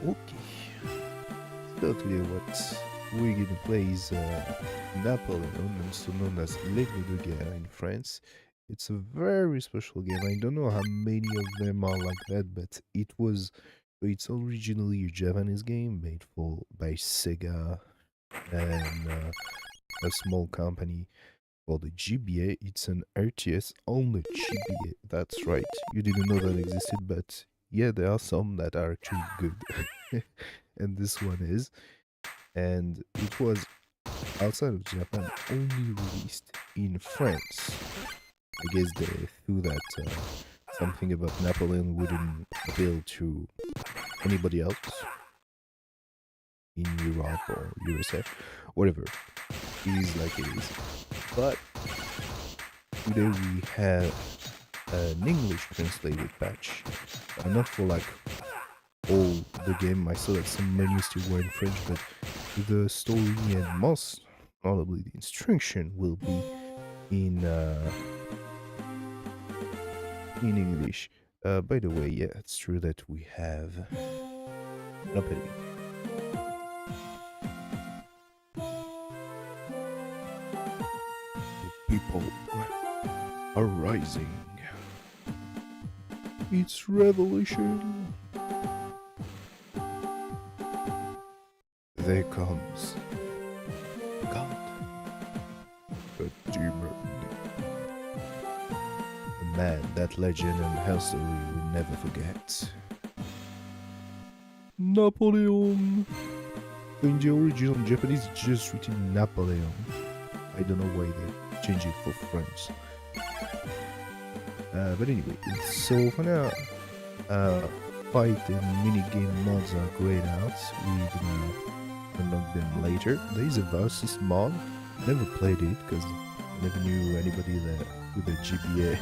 Okay, so today what we're gonna play is Napoleon, also known as L'Aigle de Guerre in France. It's a very special game. I don't know how many of them are like that, but it's originally a Japanese game made for by Sega and a small company called the GBA. It's an RTS on the GBA. That's right. You didn't know that existed, but yeah, there are some that are actually good. And this one is. And it was outside of Japan only released in France. I guess they thought that something about Napoleon wouldn't appeal to anybody else in Europe or USA, whatever. It is like it is. But today we have an English translated patch, not for like all the game. I saw that some menus still were in French, but the story and most notably the instruction will be in English. By the way, yeah, it's true that we have an opening. The people are rising. It's revolution. There comes God, a demon. A man that legend and history will never forget. Napoleon! In the original Japanese, it's just written Napoleon. I don't know why they changed it for French. But anyway, so for now, fight and minigame mods are grayed out. We're gonna unlock them later. There is a versus mod. Never played it because I never knew anybody that with a GBA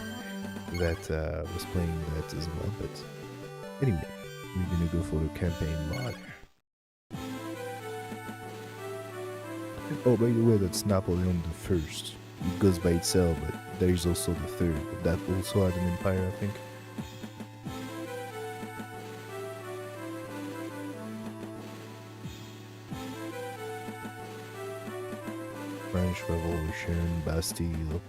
that was playing that as well. But anyway, we're gonna go for the campaign mod. Oh, by the way, that's Napoleon the First. It goes by itself, but there is also the third. But that also had an empire, I think. French Revolution, Bastille,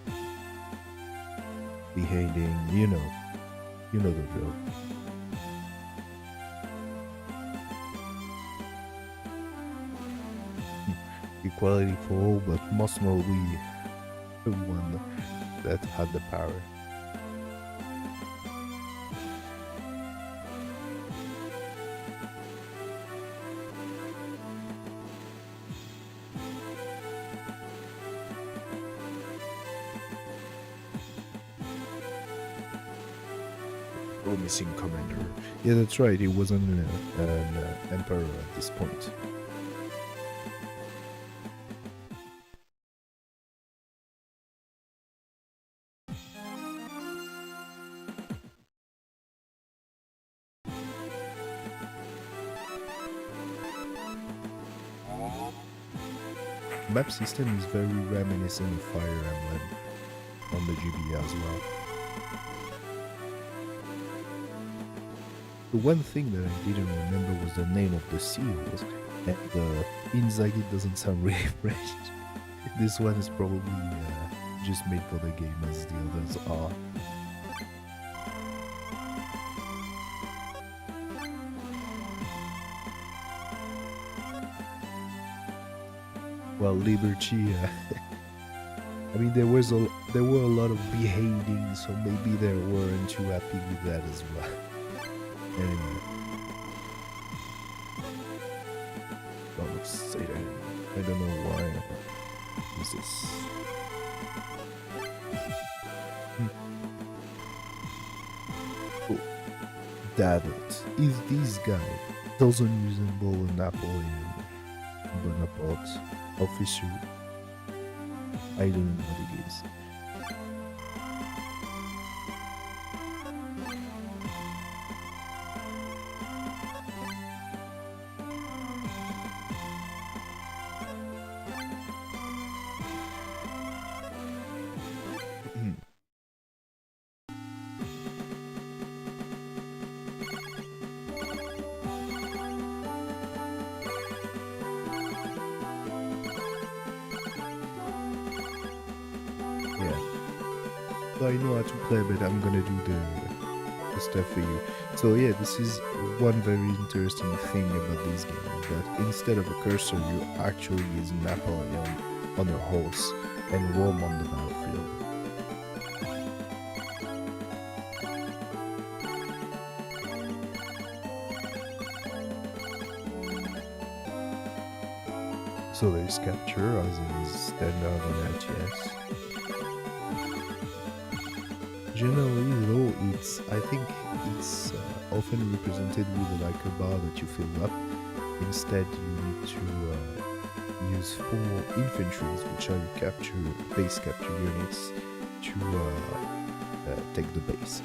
beheading, you know the drill. Equality for all, but most notably the one that had the power. Missing commander. Yeah, that's right. He wasn't an emperor at this point. Map system is very reminiscent of Fire Emblem on the GBA as well. The one thing that I didn't remember was the name of the seals, and inside it doesn't sound really French. This one is probably just made for the game as the others are. Well, Liberty, I mean, there were a lot of beheading, so maybe they weren't too happy with that as well. Anyway, say that. I don't know why. Who's this? Oh, David. If this guy doesn't resemble a Napoleon Bonaparte officer, I don't know what it is. Yeah. So I know how to play, but I'm gonna do the stuff for you. So yeah, this is one very interesting thing about this game, that instead of a cursor, you actually use Napoleon on a horse and roam on the battlefield. So there's capture as is standard on RTS. Generally though, I think it's often represented with like a bar that you fill up. Instead you need to use 4 infantries, which are your base capture units, to take the base.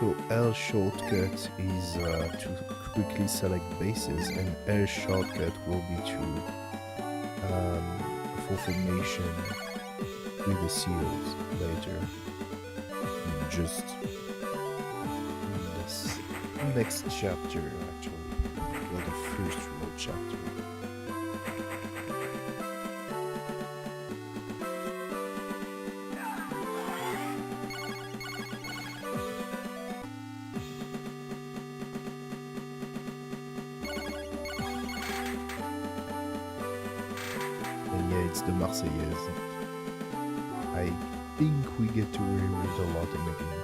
So L shortcut is to quickly select bases, and L shortcut will be to for formation with the seals later. And just in this next chapter, actually, well, the first road chapter. Yeah, it's the Marseillaise. I think we get to hear it a lot in the game.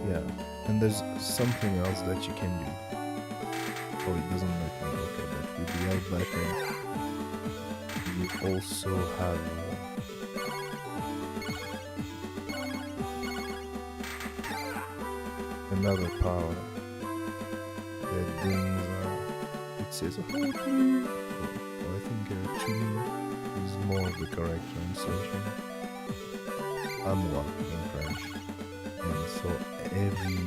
Yeah, and there's something else that you can do. Oh, it doesn't let me. Okay, but with the L button, you also have another power that brings. It says "help me." Oh, I think "to me" is more of the correct translation. "moi" in French. And so every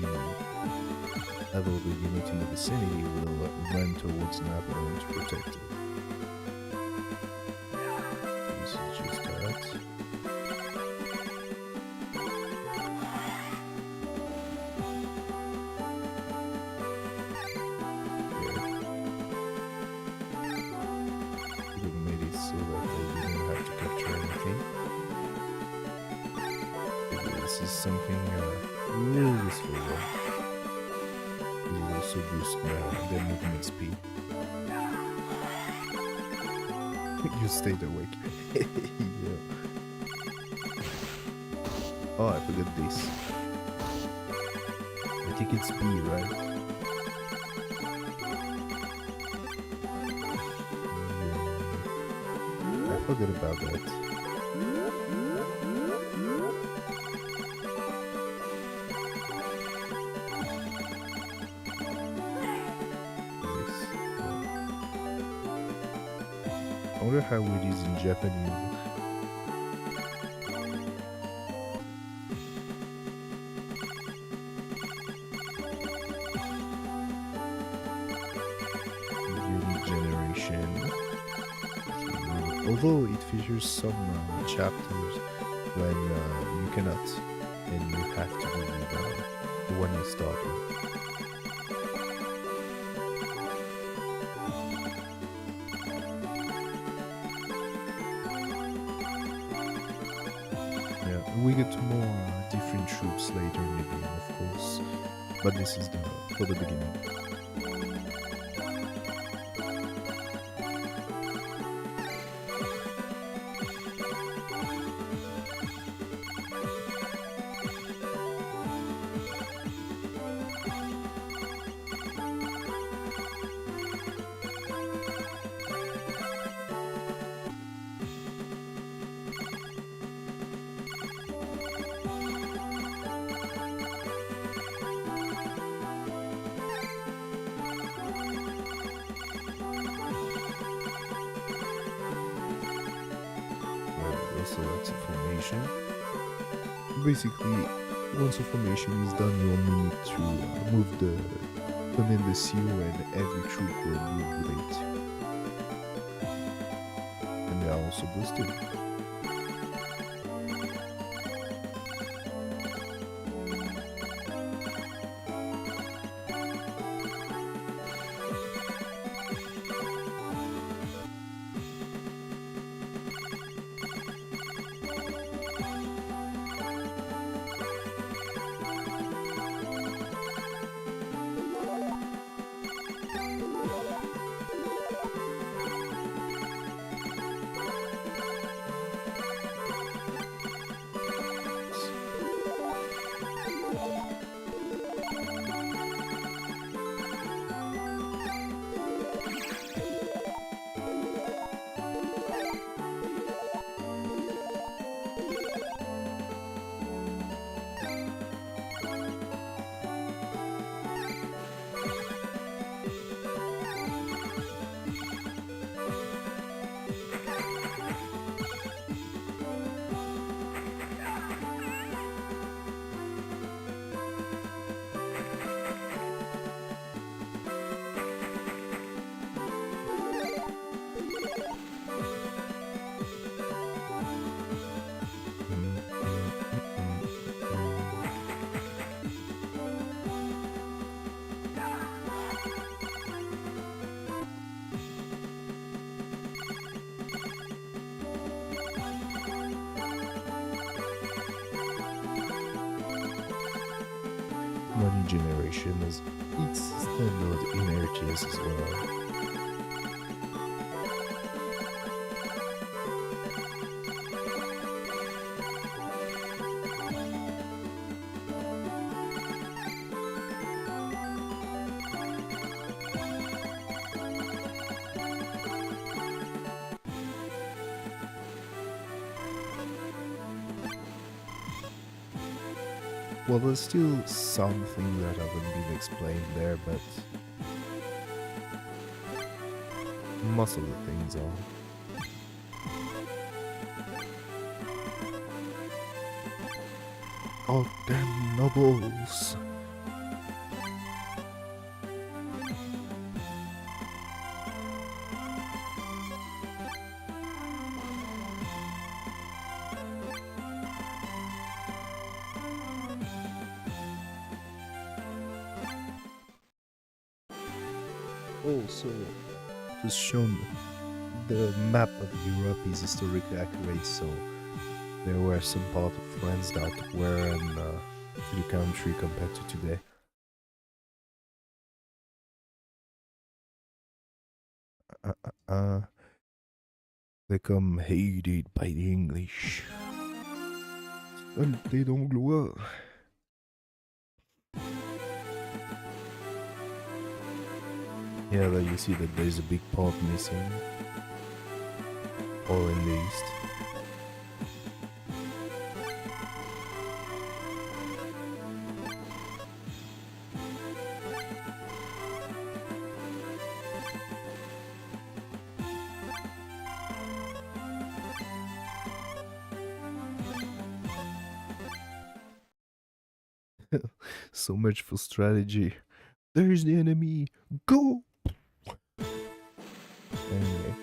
level of the unit in the vicinity will run towards Napoleon to protect it. This is just that. Could have made it so that they didn't have to capture anything. This is something really useful. It will also boost their movement speed. You stayed awake. Yeah. Oh, I forgot this. I think it's B, right? Yeah. I forgot about that. wonder how it is in Japanese. Unique generation. Although it features some chapters when you cannot, and you have to do with the one you start with. Yeah, we get to more different troops later in the game, of course, but this is for the beginning. Also, lots of formation. Basically, once a formation is done, you only need to move the command seal and every troop will move with it. And they are also boosted. Money generation has its standard in RTS as well. Well, there's still something that haven't been explained there, but most of the things are. Oh, damn nobles! Also, it was shown the map of Europe is historically accurate, so there were some part of France that were in to the country compared to today. They come hated by the English. Saleté d'Anglois. Yeah, there you see that there's a big part missing. Or in the east. So much for strategy. There's the enemy. Go! Anyway.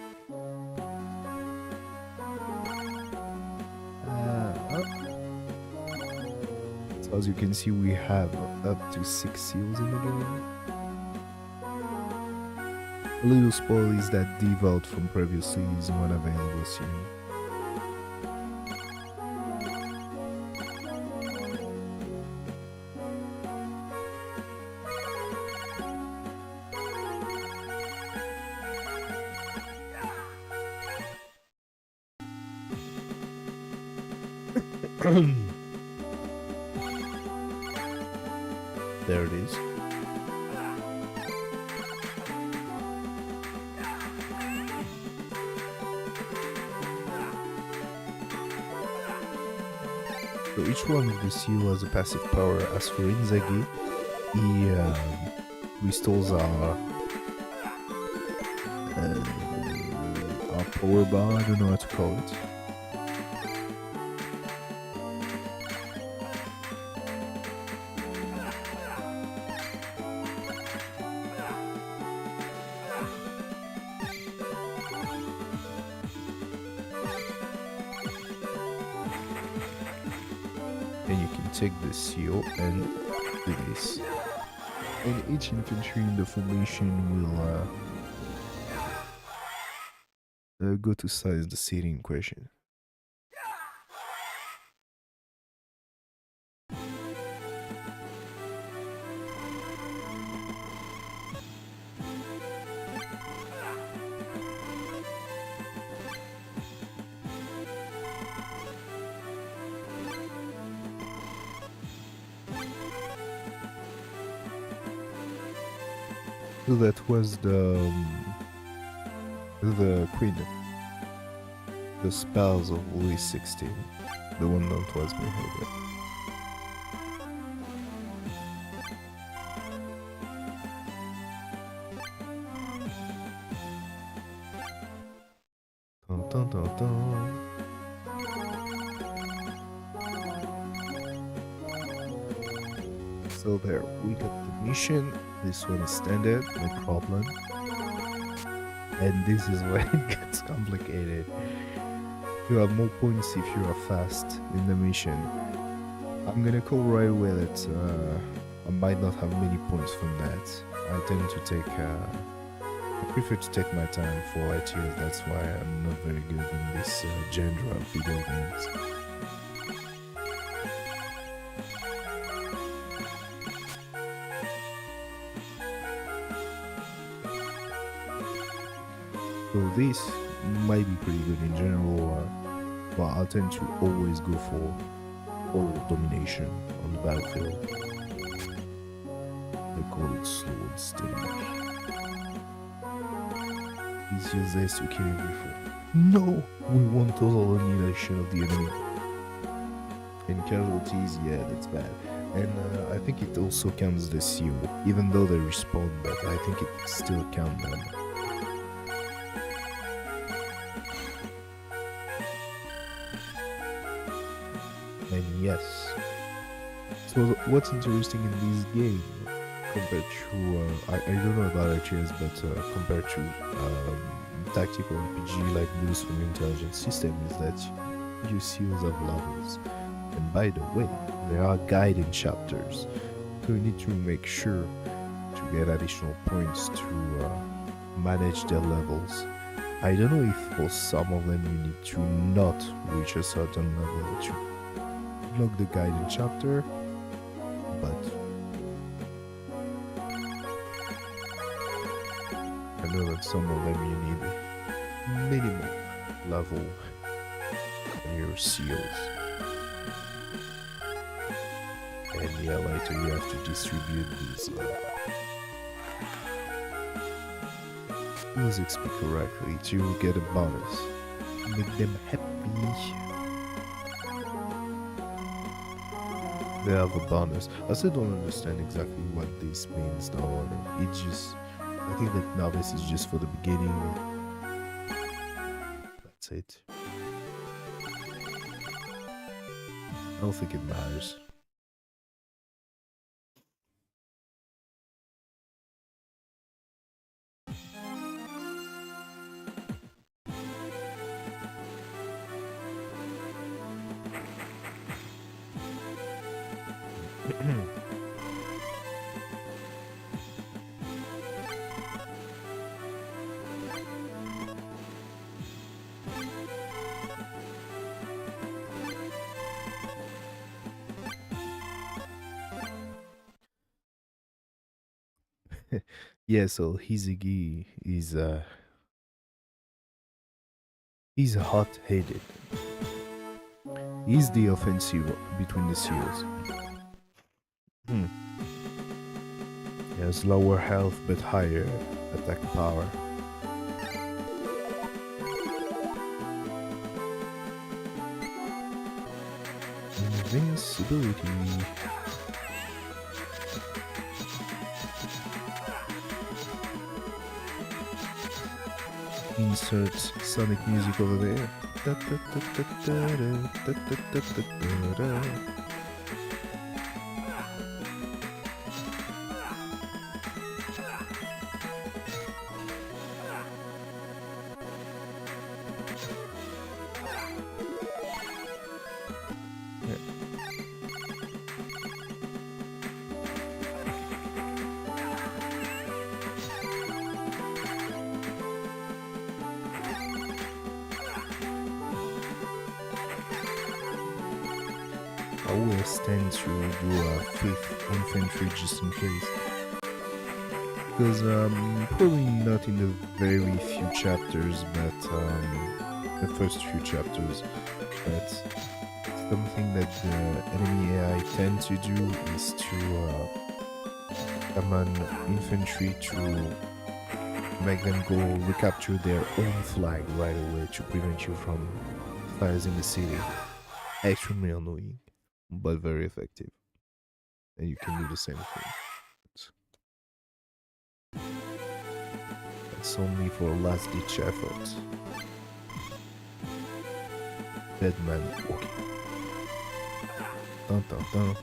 So as you can see, we have up to 6 seals in the game. A little spoil is that devault from previously is not available soon. There it is. So each one of the seal has a passive power. As for Inzaghi, he restores our power bar. I don't know how to call it. And you can take the seal and do this. And each infantry in the formation will go to size the city in question. So that was the queen, the spouse of Louis XVI, the one that was beheaded. Dun, dun, dun, dun. So there, we got the mission. This one is standard, no problem. And this is where it gets complicated. You have more points if you are fast in the mission. I'm gonna call right away that I might not have many points from that. I tend to take, I prefer to take my time for RTS. That's why I'm not very good in this genre of video games. So this might be pretty good in general, but I tend to always go for all domination on the battlefield. They call it slow and steady. He's just there to kill you before. No! We want total annihilation of the enemy. And casualties, yeah, that's bad. And I think it also counts the seal, even though they respawn, but I think it still counts them. And yes. So what's interesting in this game compared to I don't know about RTS, but compared to tactical RPG like those from Intelligent System is that you seals have levels. And by the way, there are guiding chapters, so you need to make sure to get additional points to manage their levels. I don't know if for some of them you need to not reach a certain level to unlock the guiding chapter, but I know that some of them you need minimum level in your seals. And yeah, later you have to distribute these use XP correctly to get a bonus. Make them happy. They have a bonus. I still don't understand exactly what this means though. It just, I think that now this is just for the beginning. That's it. I don't think it matters. Yeah, so Hizigi is he's hot-headed. He's the offensive between the seals. Hmm. He has lower health but higher attack power. Invincibility. Insert sonic music over there. I always tend to do a 5th infantry just in case. Because probably not in the very few chapters, but the first few chapters. But something that the enemy AI tend to do is to summon infantry to make them go recapture their own flag right away to prevent you from fires in the city. Extremely annoying, but very effective. And you can do the same thing. That's only for last ditch effort. Dead man walking. Dun, dun, dun.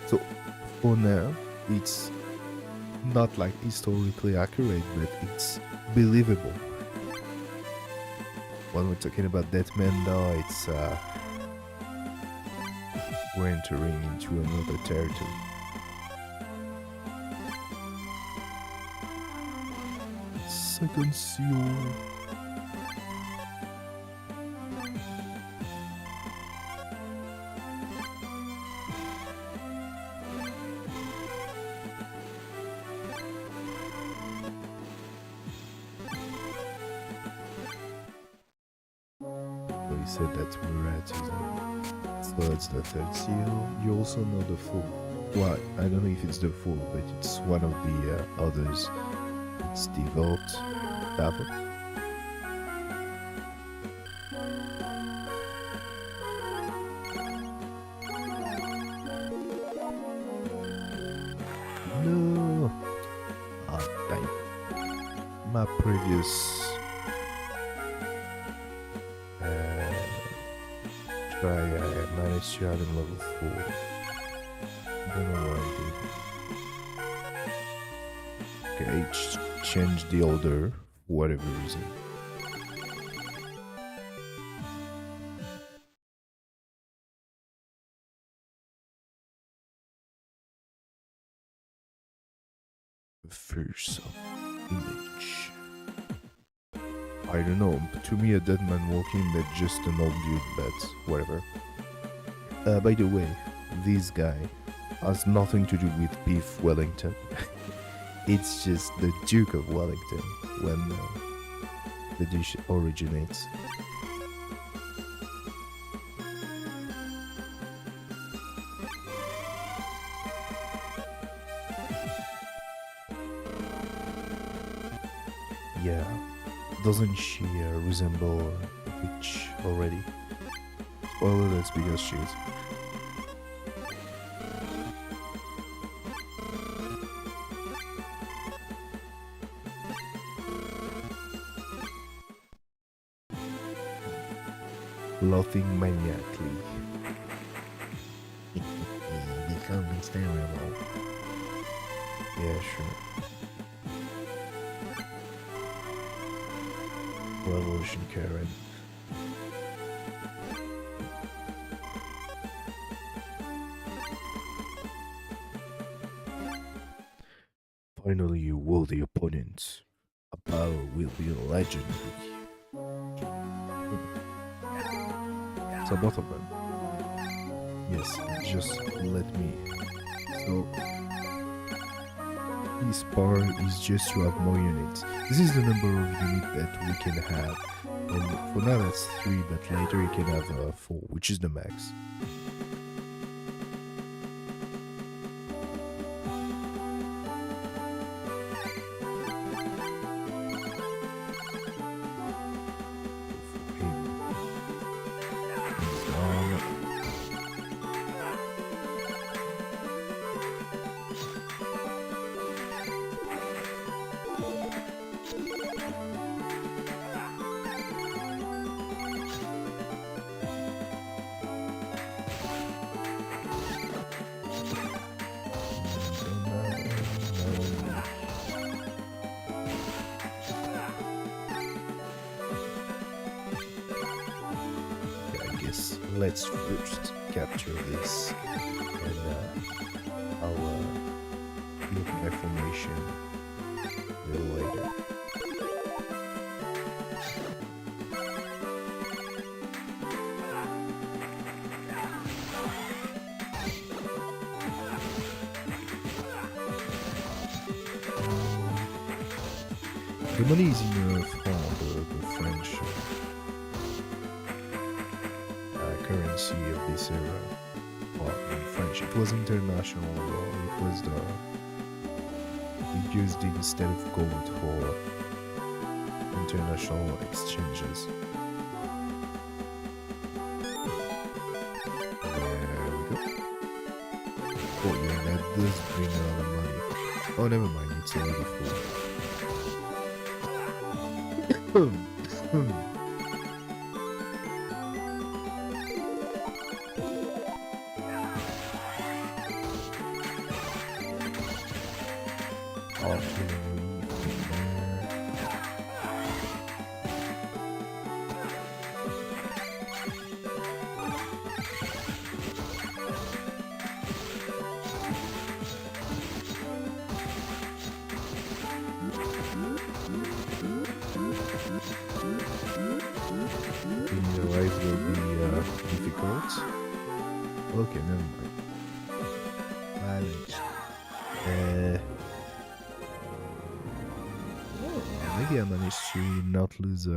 So for now, it's not like historically accurate, but it's believable. When we're talking about Dead Man though, it's we're entering into another territory. Second seal. We said that we're at, isn't it? So that's the third seal. You also know the full. Well, I don't know if it's the full, but it's one of the others. It's developed Davos. No. Ah, dang. My previous try, I managed to have him level 4. I don't know why I did. Okay, change the order for whatever reason. Fearsome image. I don't know, to me a dead man walking, but just an old dude, but whatever. By the way, this guy has nothing to do with Beef Wellington. It's just the Duke of Wellington when the dish originates. Yeah, doesn't she resemble a witch already? Spoiler, that's because she is. Laughing maniacally. Becoming terrible. Yeah, sure. Revolution Karen. Finally, you will the opponent. A battle will be legendary. So both of them. Yes, just let me. So this part is just to have more units. This is the number of units that we can have. And for now that's 3, but later you can have 4, which is the max. Let's first capture this, and I'll look at my formation a little later. The money is in the French currency of this era. Well, in French, it was international. It was we used it instead of gold for international exchanges. There we go. Oh yeah, that does bring a lot of money. Oh, never mind, it's already full. Difficult. Okay, never mind. Manage. Maybe I managed to not lose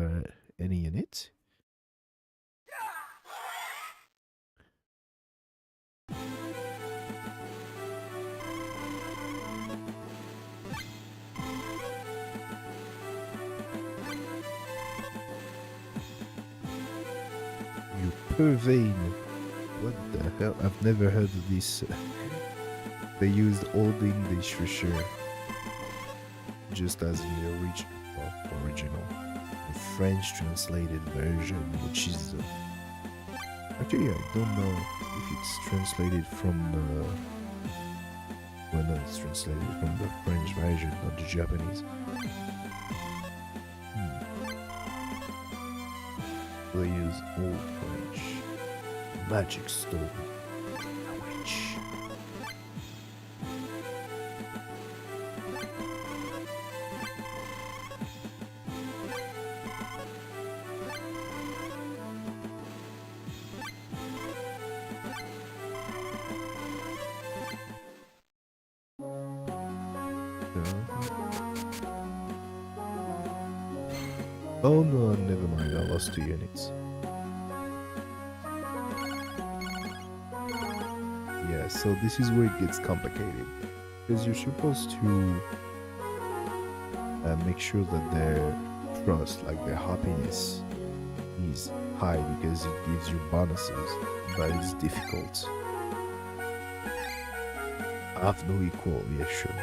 any unit. You purveying. What the hell? I've never heard of this. They used Old English for sure. Just as in the original. The French translated version, which is... actually, I don't know if it's translated from the... well, no, it's translated from the French version, not the Japanese. They use Old French. Magic Stone. Witch. Oh no, never mind, I lost 2 units. Yeah, so this is where it gets complicated. Because you're supposed to make sure that their trust, like their happiness, is high because it gives you bonuses, but it's difficult. I have no equal, yeah, sure.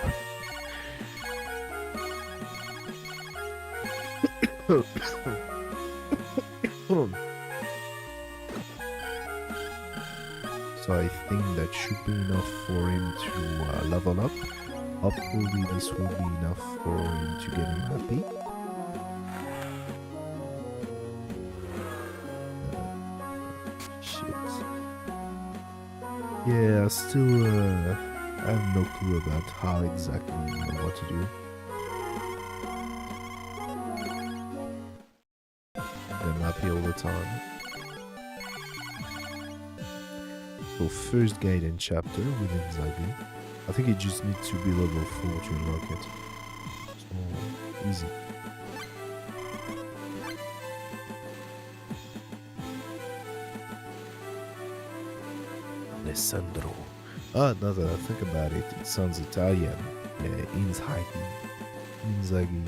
So I think that should be enough for him to level up. Hopefully this will be enough for him to get him happy. Shit. Yeah, still I have no clue about how exactly what to do. I'm happy all the time. So first guide and chapter within Zabi. I think it just needs to be level 4 to unlock it. So easy. Alessandro. Ah, now that I think about it, it sounds Italian. Inzaghi. Inzaghi.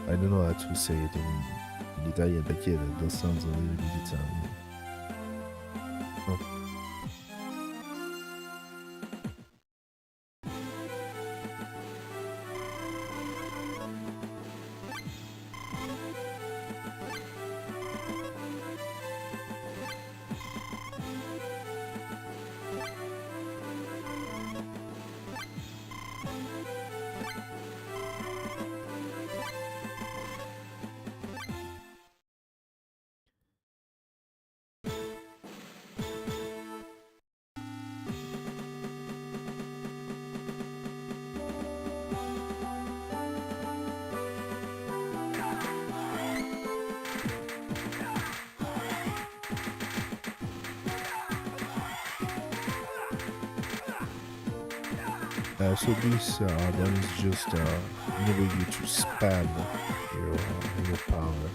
I don't know how to say it in Italian, but yeah, that sounds a little bit Italian. Huh. So this that is just enable you to spam your power.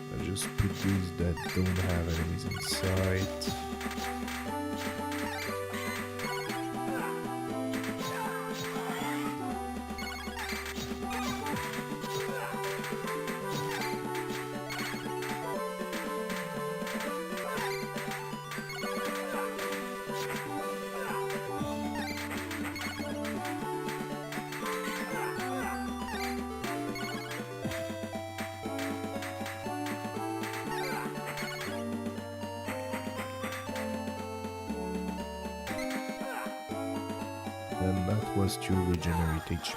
I just put these that don't have enemies in sight. And that was to regenerate HP.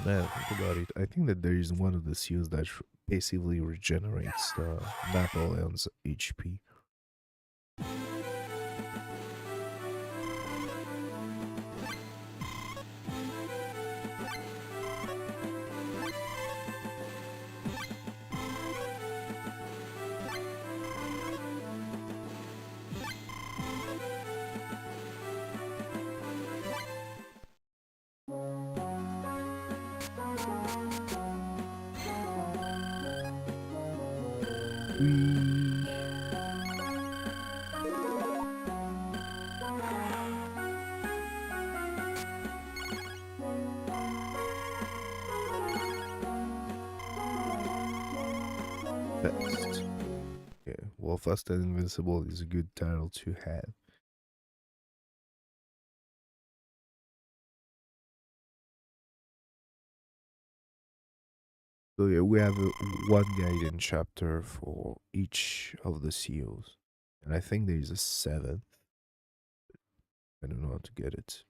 Now think about it. I think that there is one of the seals that passively regenerates Napoleon's HP. Fast. Yeah, well, Fast and Invincible is a good title to have. So yeah, we have one guidance chapter for each of the seals. And I think there is a seventh. I don't know how to get it.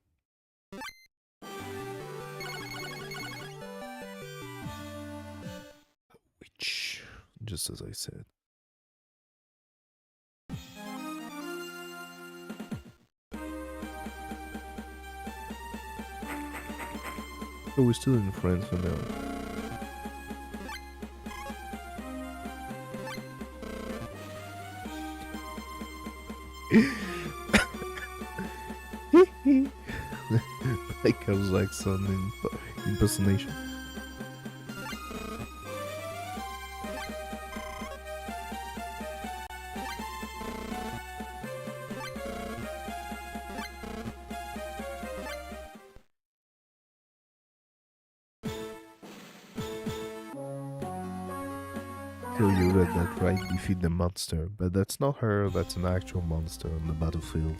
Which, just as I said. So we're still in France for now. Like I was like some impersonation. So you read that right? Defeat the monster, but that's not her. That's an actual monster on the battlefield.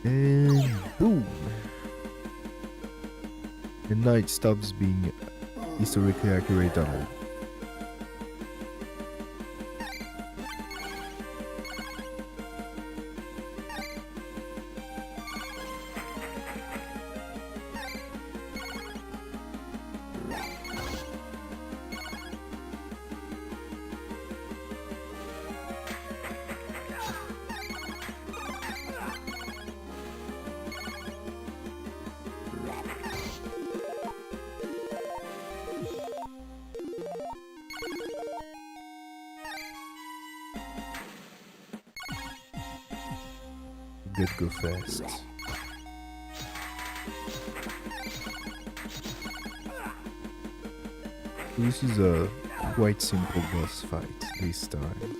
And boom! The knight stops being historically accurate at all. Good go fast. This is a quite simple boss fight this time,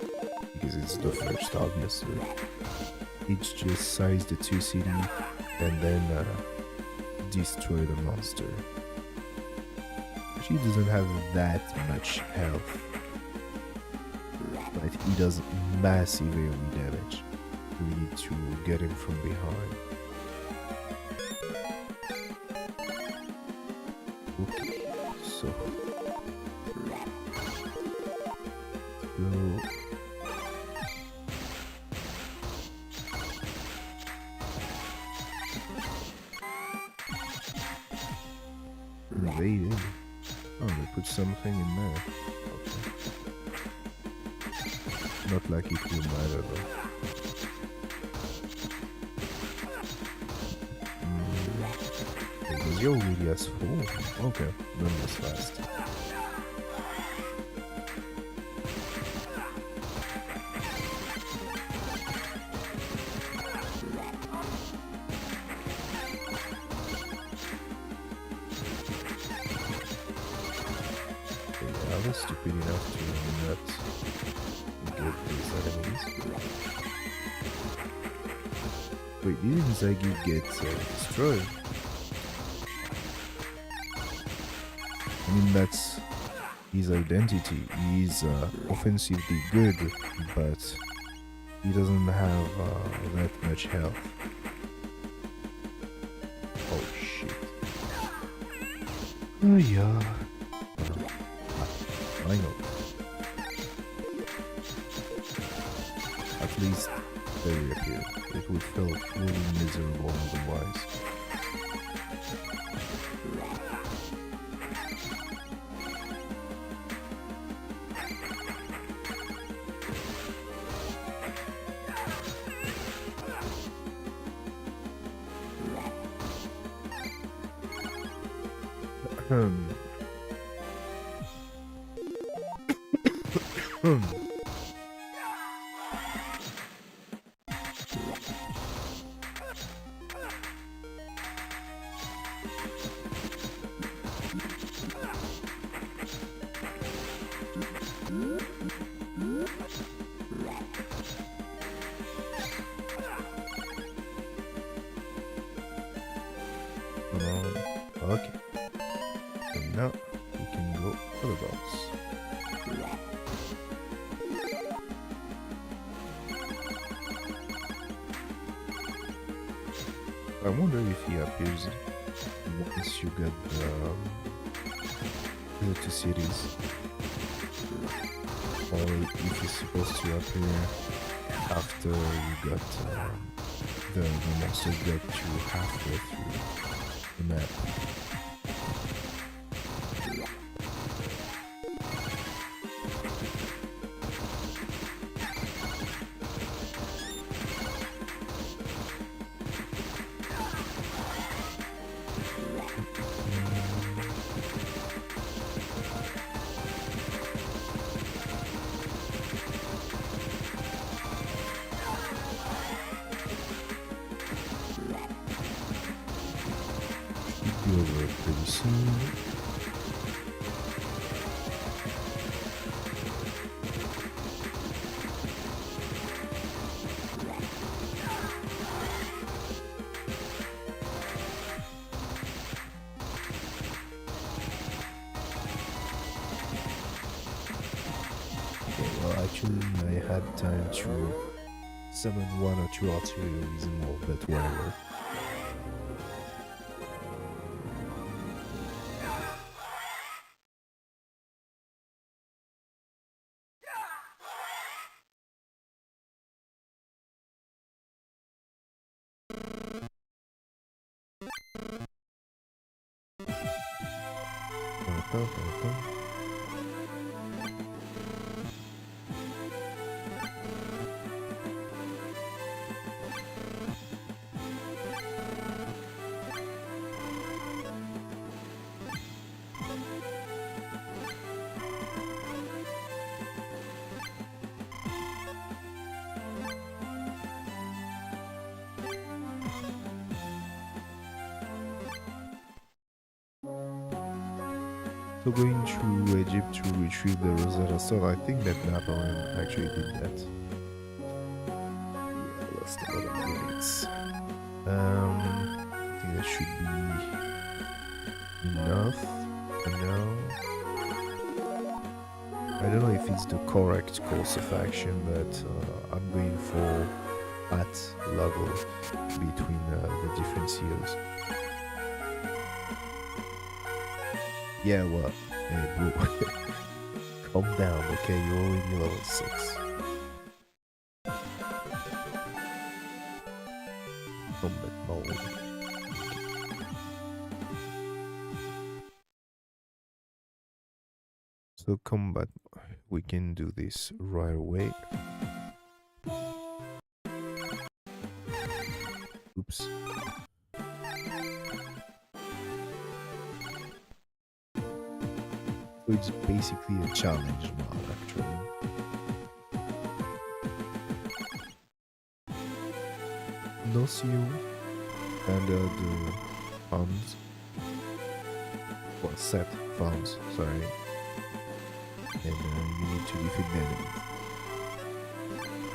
because it's the first, obviously. It's just size the two city and then destroy the monster. She doesn't have that much health, but he does massive AoE damage. We need to get him from behind. Okay, so go. Invaded. Oh, they put something in there. Okay. Not like it will matter though. Because you're really as full. Okay, run this fast. I was stupid enough to not get these enemies. Wait, didn't Zagi get destroyed? I mean, that's his identity. He's offensively good, but he doesn't have that much health. Oh shit. Oh yeah. I know. At least they reappear. It would feel really miserable otherwise. Okay. So now we can go for the boss. I wonder if he appears once you get the two cities, or if he's supposed to appear after you got the monster got you halfway through the map. Be over pretty soon. Okay, well, actually, I had time to summon one or two artilleries more, but whatever. Dun, dun, dun. So going to Egypt to retrieve the Rosetta Stone, I think that Napoleon actually did that. Yeah, lost a lot of units. I think that should be enough for now. I don't know if it's the correct course of action, but I'm going for at level between the different seals. Yeah, what? Hey, bro. Calm down, okay? You're already level 6. Combat mode. So combat, we can do this right away. Oops. So it's basically a challenge mod, actually. No seal and the farms. Well, set farms, sorry. And you need to defeat the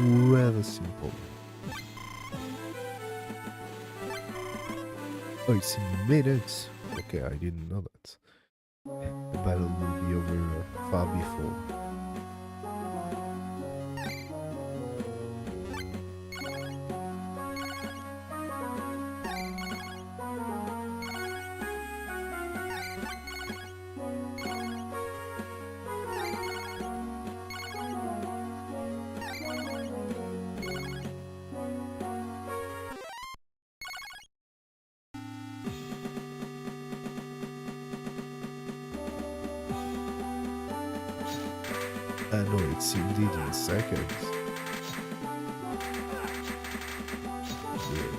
enemy. Rather simple. Oh, it's in minutes. Okay, I didn't know that. The battle will be over far before. I know it's indeed in seconds. Yeah,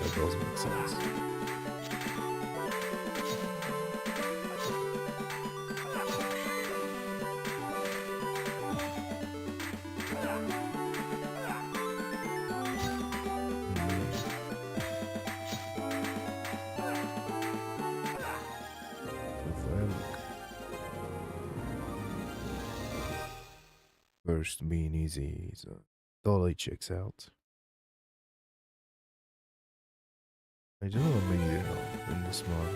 that does make sense. First being easy, so totally checks out. I don't know how many there are in this mod.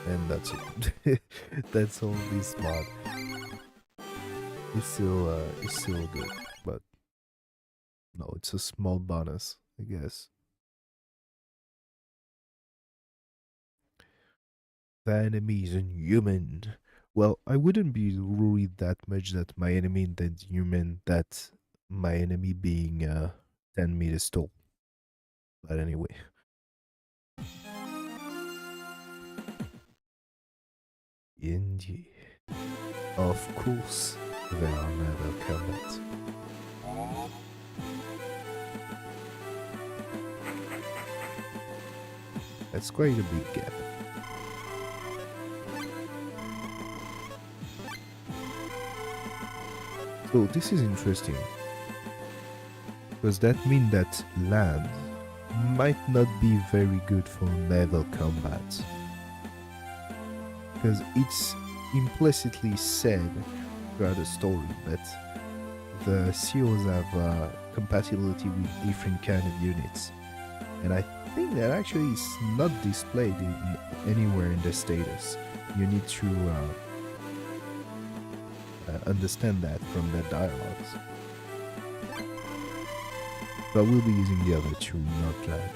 And that's it. That's all this mod. It's still good, but no, it's a small bonus, I guess. The enemy is inhuman. Well, I wouldn't be worried that much that my enemy is inhuman, that my enemy being 10 meters tall. But anyway. Indeed. Of course, there are naval combat. That's quite a big gap. So this is interesting, because that means that land might not be very good for naval combat, because it's implicitly said throughout the story that the SEALs have compatibility with different kind of units, and I think that actually is not displayed anywhere in the status. You need to understand that from the dialogues. But we'll be using the other two, not land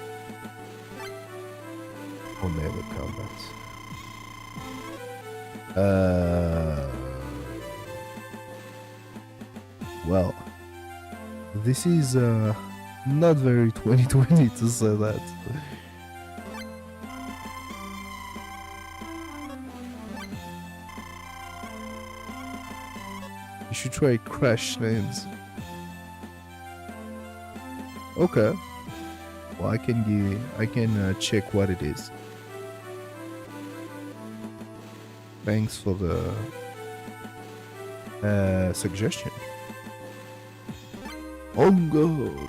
or naval combat. Uh, well, this is not very 2020 to say that. You should try Crash Lands. Okay. Well, I can check what it is. Thanks for the suggestion. Oh God.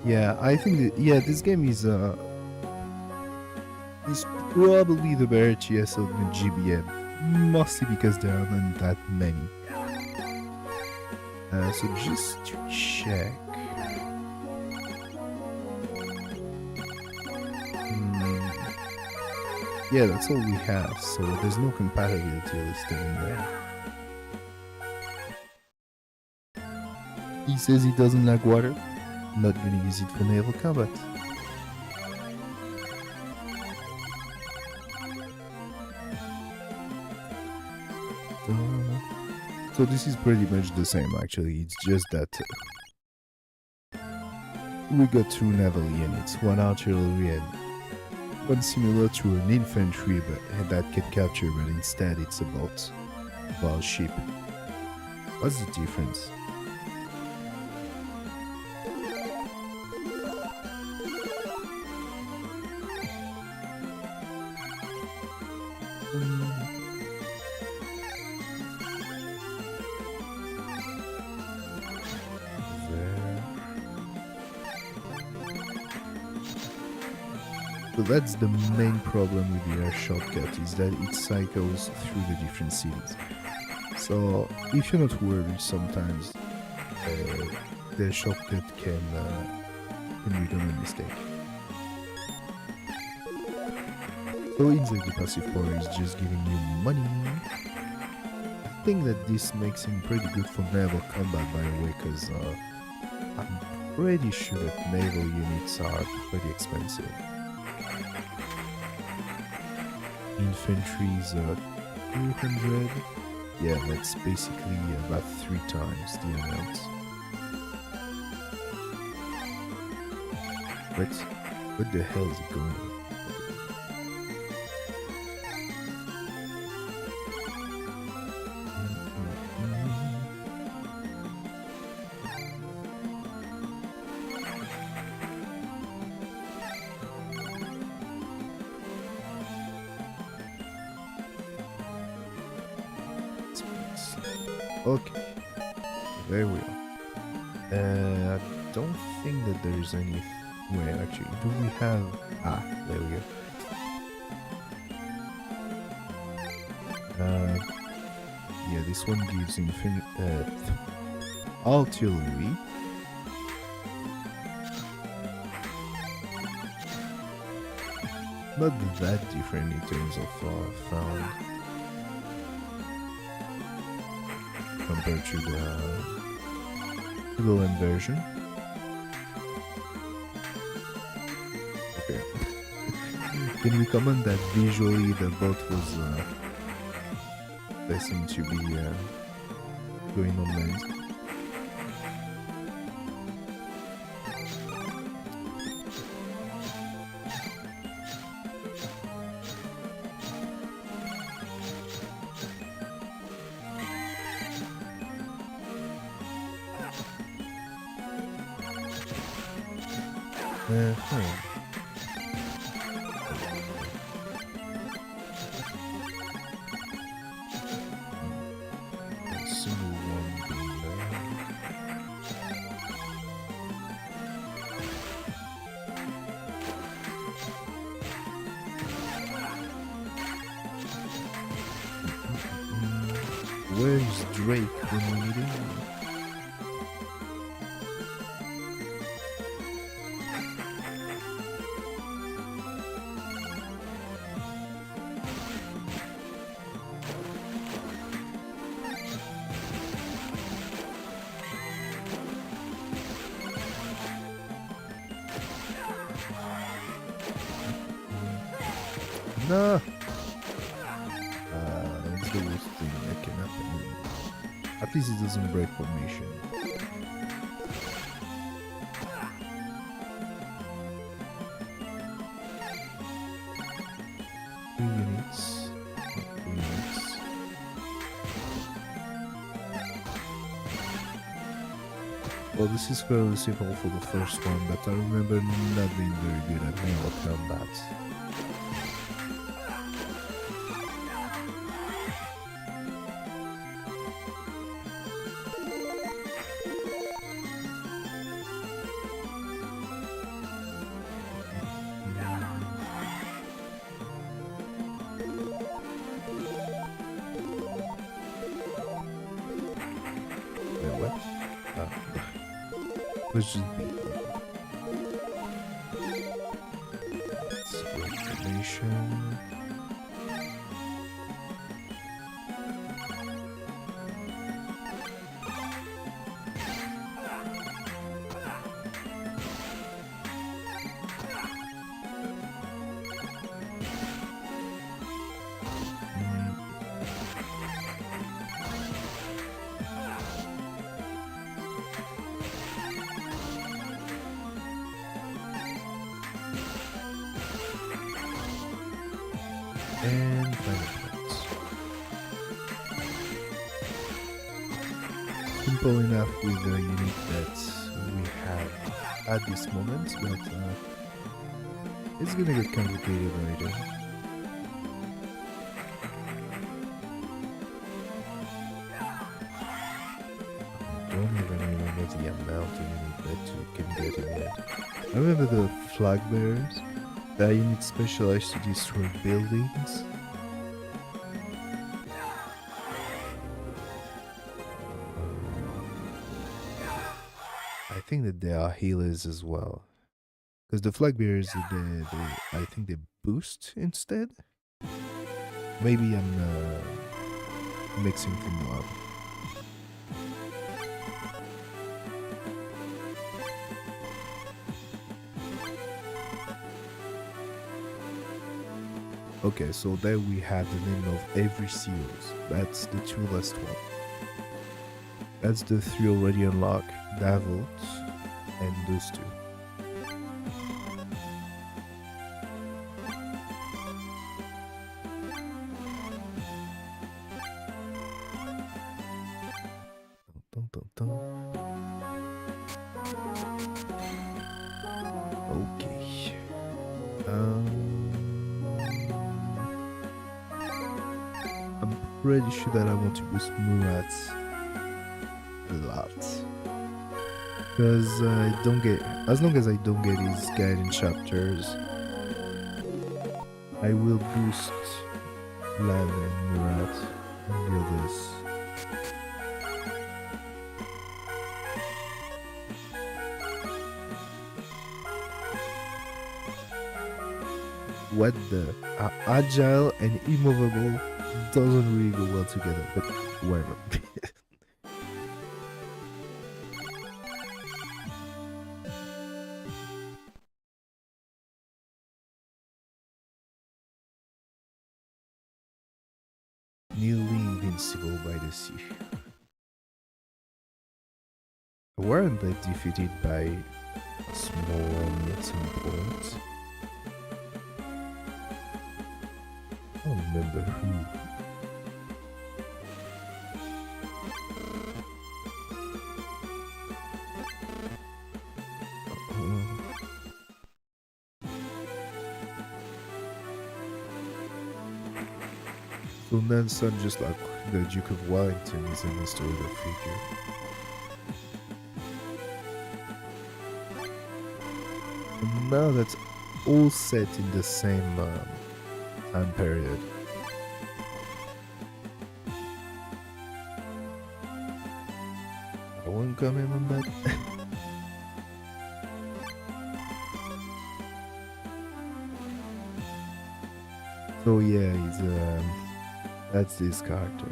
Yeah, I think that, yeah, this game is probably the better TS of the GBA, mostly because there aren't that many. So just to check. Yeah, that's all we have, so there's no compatibility listed in there. He says he doesn't like water. Not gonna use it for naval combat. So this is pretty much the same actually, it's just that we got two naval units, one artillery and one similar to an infantry but that can capture, but instead it's a boat, well, ship. What's the difference? So that's the main problem with the air shortcut, is that it cycles through the different cities. So if you're not worried, sometimes the shortcut can become a mistake. So inside the passive power is just giving you money. I think that this makes him pretty good for naval combat, by the way, because I'm pretty sure that naval units are pretty expensive. Infantry is 200. Yeah, that's basically about 3 times the amount. What the hell is it going on? Okay, there we are. I don't think that there's any. Wait, actually, do we have? Ah, there we go. Yeah, this one gives artillery. Not that different in terms of found. Compared to the low-end version. Okay. Can we comment that visually the boat was destined to be going on land? Where's Drake when we need him? No! It's the worst thing that can happen. At least it doesn't break formation. 3 units. Not 3 units. Well, this is fairly simple for the first one, but I remember not being very good at melee combat. Wait, what? Let's just be. Let's break formation. And final points. Simple enough with the unit that we have at this moment, but it's gonna get complicated later. I don't even remember the amount of unit that you can get in it. I remember the flag bearers. That unit specialized to destroy buildings. I think that they are healers as well. Because the flag bearers, I think they boost instead. Maybe I'm mixing things up. Okay, so there we have the name of every seals. That's the 2 last one. That's the 3 already unlocked, Davos, and those 2. Dun, dun, dun, dun. Okay. I'm pretty sure that I want to boost Murat a lot. Because I don't get, as long as I don't get his guidance chapters, I will boost Lan and Murat and the others. What the? Agile and immovable doesn't really go well together, but whatever. Nearly invincible by the sea. Weren't they defeated by a small army at some point? I don't remember who. So Nansen, just like the Duke of Wellington, is an historical figure. And now that's all set in the same time period. I won't comment on that. So yeah, he's that's this character.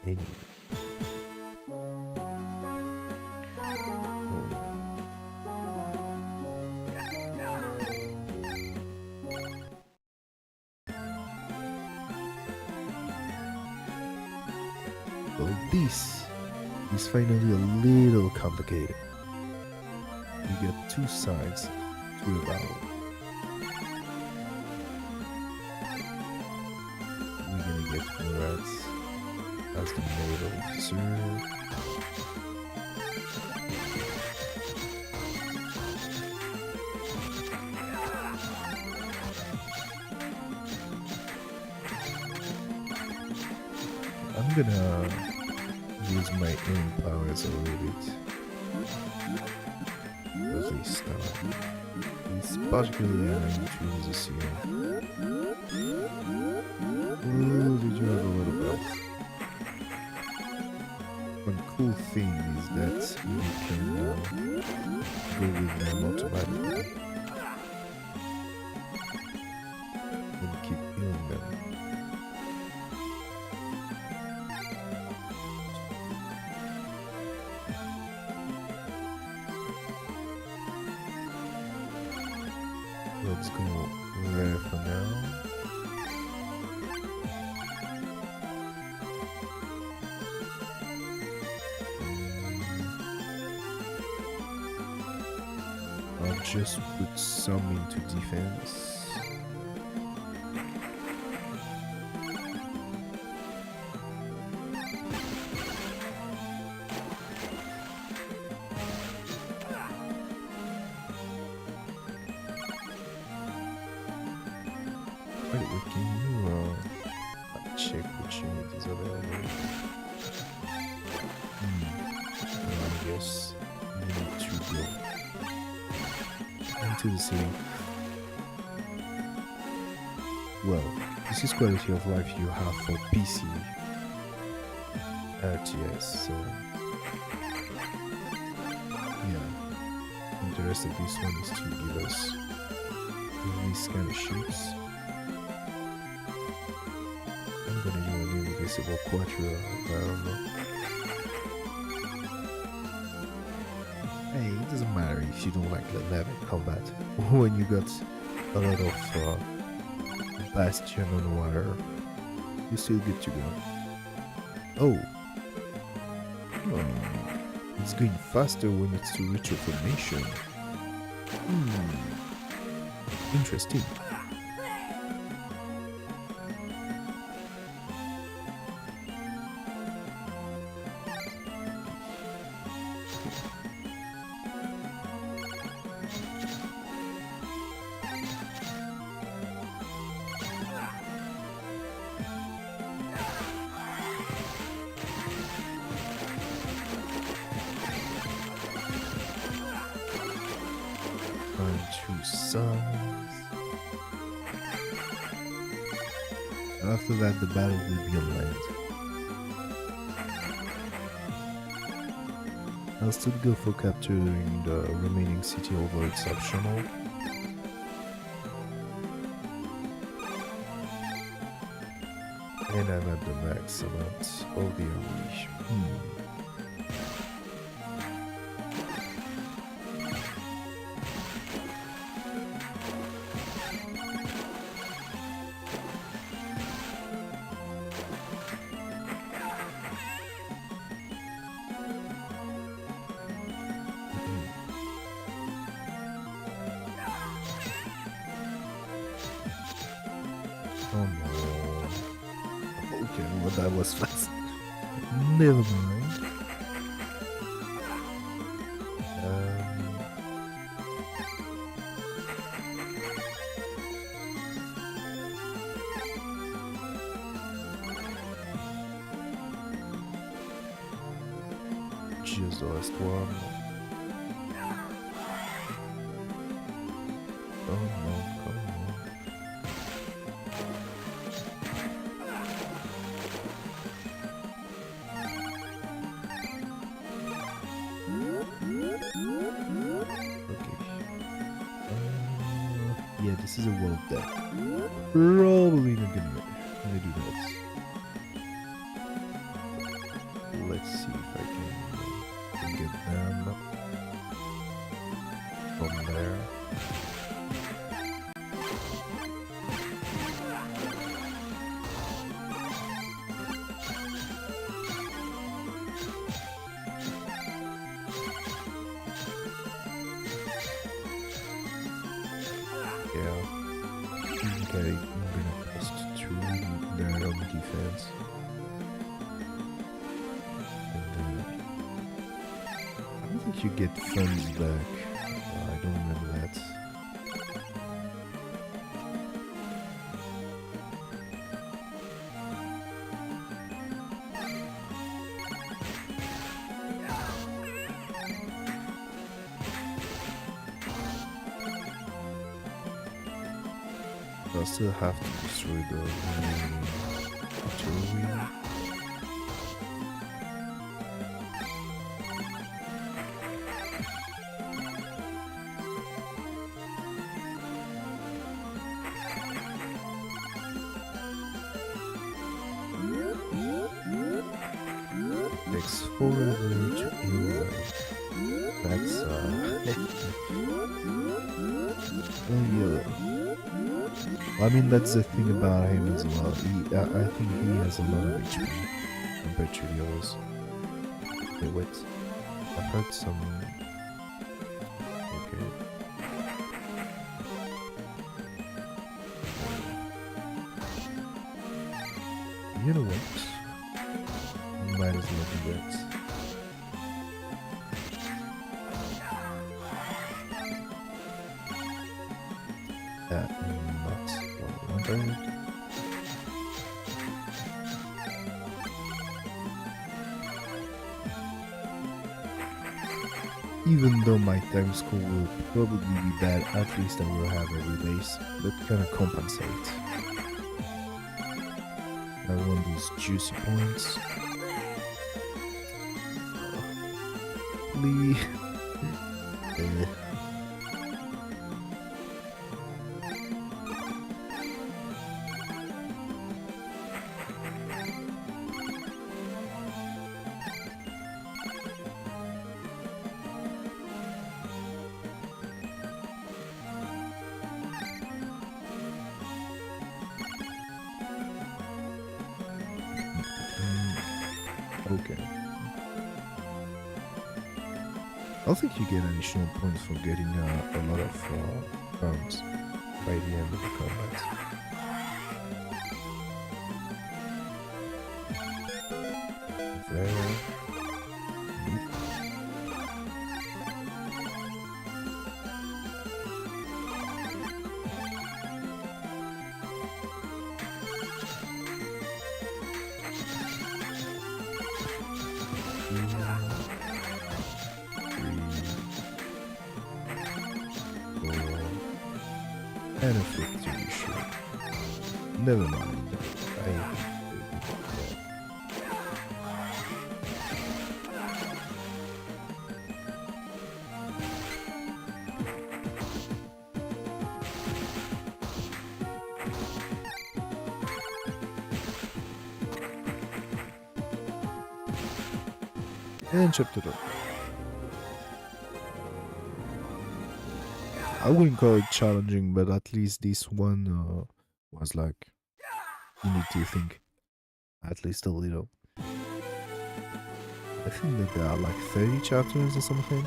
Anyway. Well, this is finally a little complicated. You get two sides to the battle. We're gonna get Murat as the naval officer. I'm gonna use my aim powers a little bit as they start. It's particularly annoying to use this here. Oh, did you have a lot of health? One cool thing is that you can go with them automatically and keep healing them. Let's go there for now. I'll just put some into defense. Wait, can you check which unit is available? Well, I guess you need to go into the city. Well, this is quality of life you have for PC RTS, so yeah. And the rest of this one is to give us these kind of shoots. I'm gonna do an invisible quattro, I don't know. Hey, it doesn't matter if you don't like the level combat. When you got a lot of bastion on water, you're still good to go. Oh. It's going faster when it's to reach your formation. Interesting. Two sons. After that, the battle will be on land. I'll still go for capturing the remaining city, although it's optional. And I'm at the max amount of the army. Oh no. Okay, well that was fast. Never mind. Just the last one. Come on, come on. Yeah, this is a wall of death. Probably not gonna do that. Let's see if I can get them from there. Yeah, think I'm gonna cost 2 their own defense. And I don't think you get funds back. I don't remember that. I'll still have to destroy the artillery. Takes forever to heal. That's oh yeah. I mean that's the thing about him as well. I think he has a lot of HP compared to the others. Okay, wait. I've heard some. Okay. You know what? Might as well do that. Not what I wanted. Even though my time score will probably be bad, at least I will have every base that kind of compensate. I want these juicy points. Please. Okay. I think you get additional points for getting a lot of rounds by the end of the combat. There. And a 50 sure. Never mind. And chapter 2. I wouldn't call it challenging, but at least this one was like, you need to think at least a little. I think that there are like 30 chapters or something.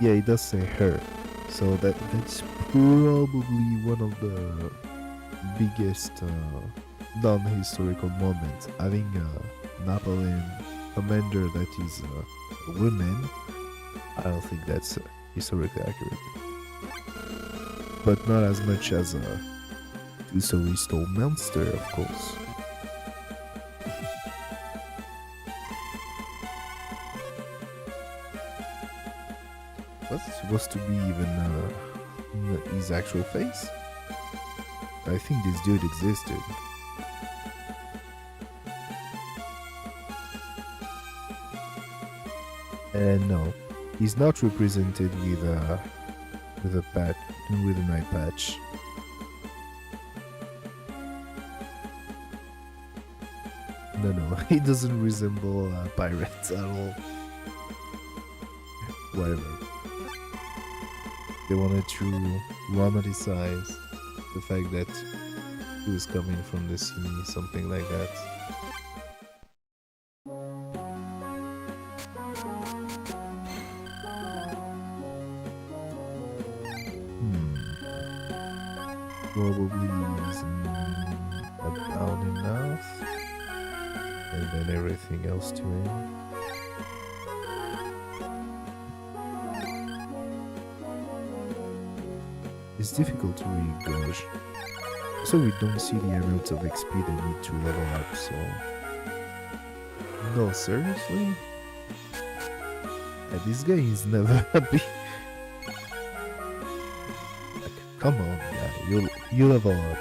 Yeah, it does say her. So that's probably one of the biggest non-historical moments. Having a Napoleon commander that is a woman, I don't think that's historically accurate. But not as much as History Stole Monster, of course. Was it supposed to be even his actual face? I think this dude existed. And no, he's not represented with a patch, with an eye patch. No, he doesn't resemble pirates at all. Whatever. They wanted to romanticize the fact that he was coming from the sea, something like that. probably is about enough, and then everything else to him. It's difficult to really gauge, so we don't see the amount of XP they need to level up. So, no, seriously, this guy is never happy. Like, come on, guy, you level up.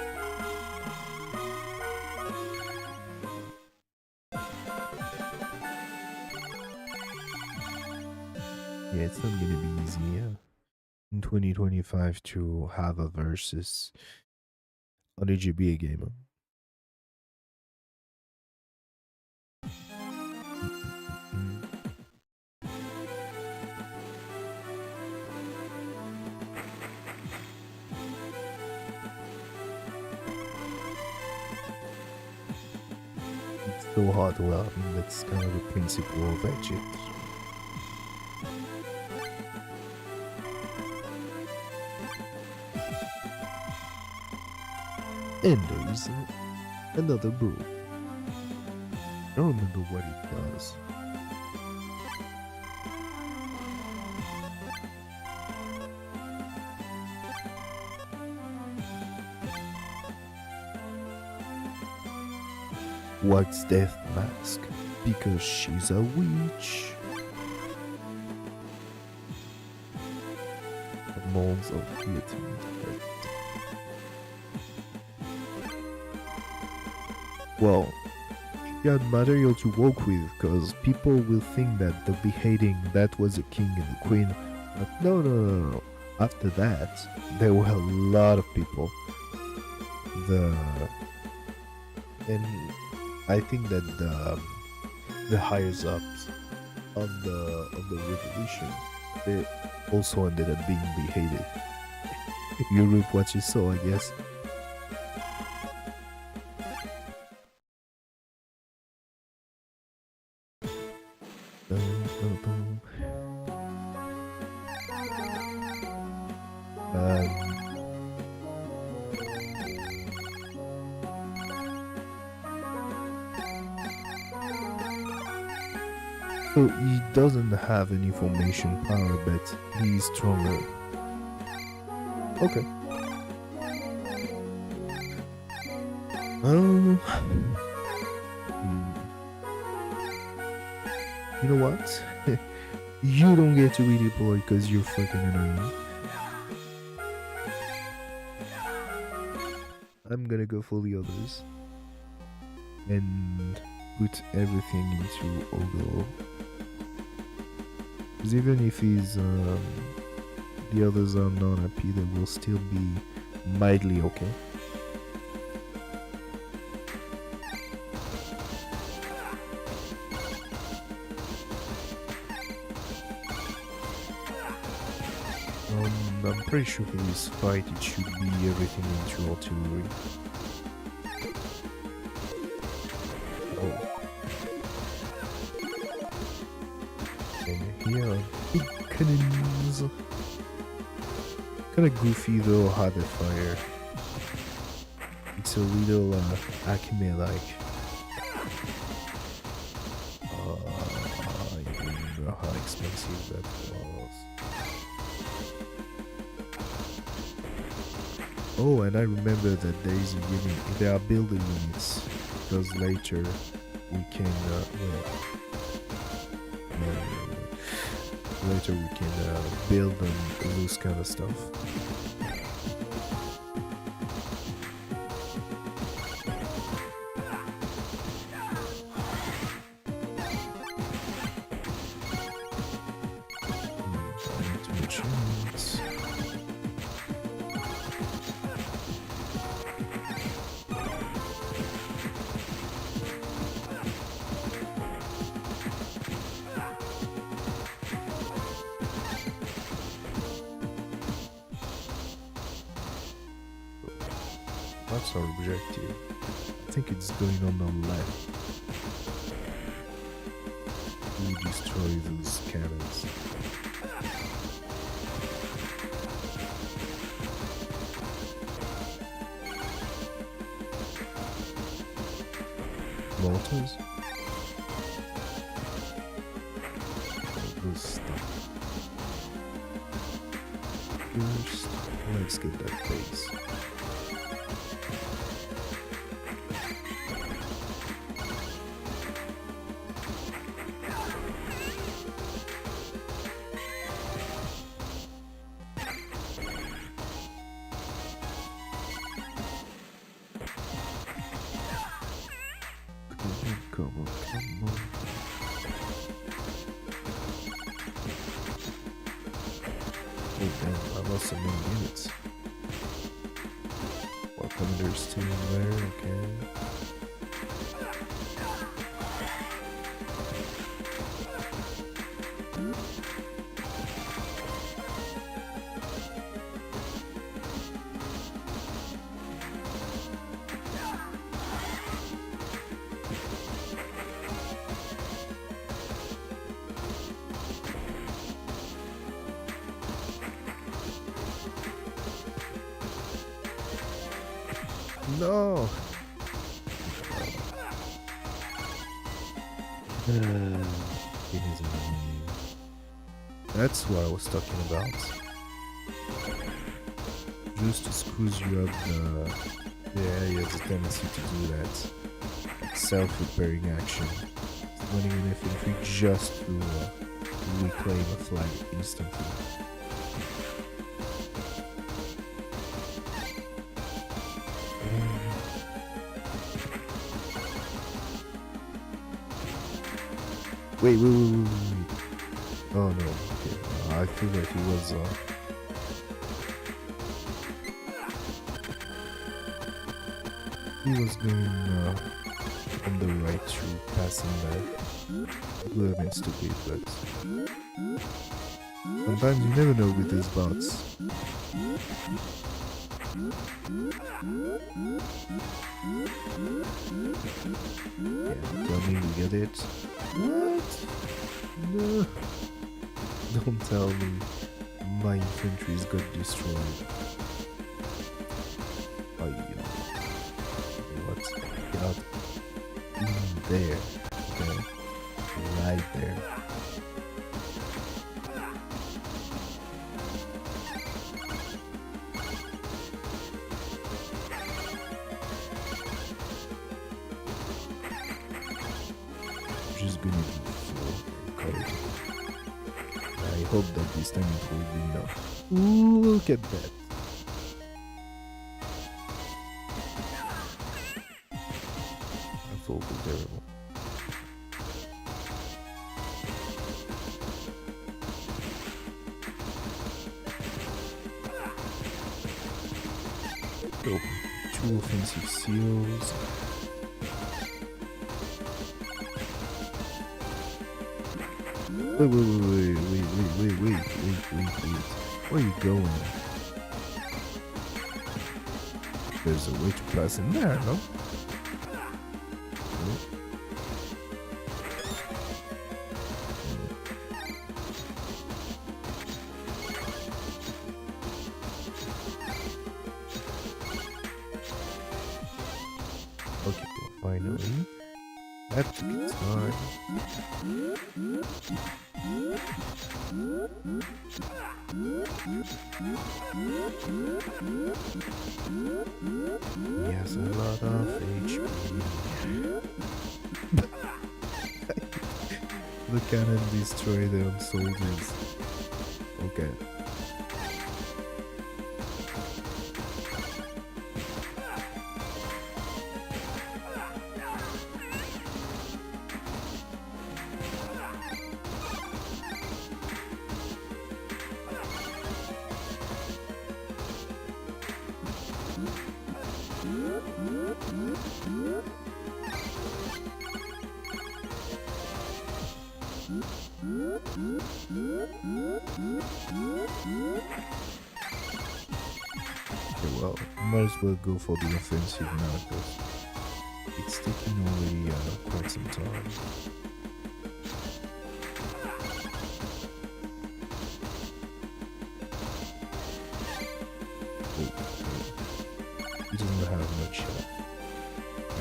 Yeah, it's not gonna be easy, yeah, in 2025 to have a versus on a GBA game. Mm. It's so hard to learn. That's kind of the principle of it. And there's another brew. I don't remember what it does. What's Death Mask? Because she's a witch. The molds of guillotine. Well, she had material to work with, because people will think that the beheading, that was the king and the queen. But no. After that, there were a lot of people. And I think that the highest ups of the revolution, they also ended up being beheaded. You reap what you sow, I guess. So he doesn't have any formation power, but he's stronger. Okay. You know what? You don't get to redeploy because you're fucking annoying. I'm gonna go for the others and put everything into Ogo. Because even if the others are not happy, they will still be mildly okay. I'm pretty sure for this fight it should be everything into artillery. Oh. And here are big cannons. Kinda goofy though how they fire. It's a little Acme-like. I don't remember how expensive that was. Oh, and I remember that there is a unit. There are building units, because later we can later we can build them, those kind of stuff. What's our objective? I think it's going on the left. We destroy those cannons. mortars. Good stuff. First, let's get that base. Come on, come on. Oh damn, I lost so many units. Well, commander's still in there, okay. No! It is annoying. That's what I was talking about. Just to squeeze you up yeah, he has a tendency to do that. Self-repairing action. When even if infantry just to reclaim a flag instantly. Wait. Oh no, okay. I feel like he was going on the right through passing there. It would have been stupid, but sometimes you never know with these bots. Yeah, tell me we get it. What? No. Don't tell me my infantry's got destroyed. Oh, yeah. What? God. In there. Okay. Right there. Just gonna be full code. I hope that this time it will be enough. Ooh, look at that. I feel terrible. Oh, 2 offensive seals. Wait. Where are you going? There's a way to pass in there, no? Okay, well, finally. That took its time. He has a lot of HP. The cannon destroy their own soldiers. Okay. Okay, well, might as well go for the offensive now because it's taking already quite some time. He doesn't have much help.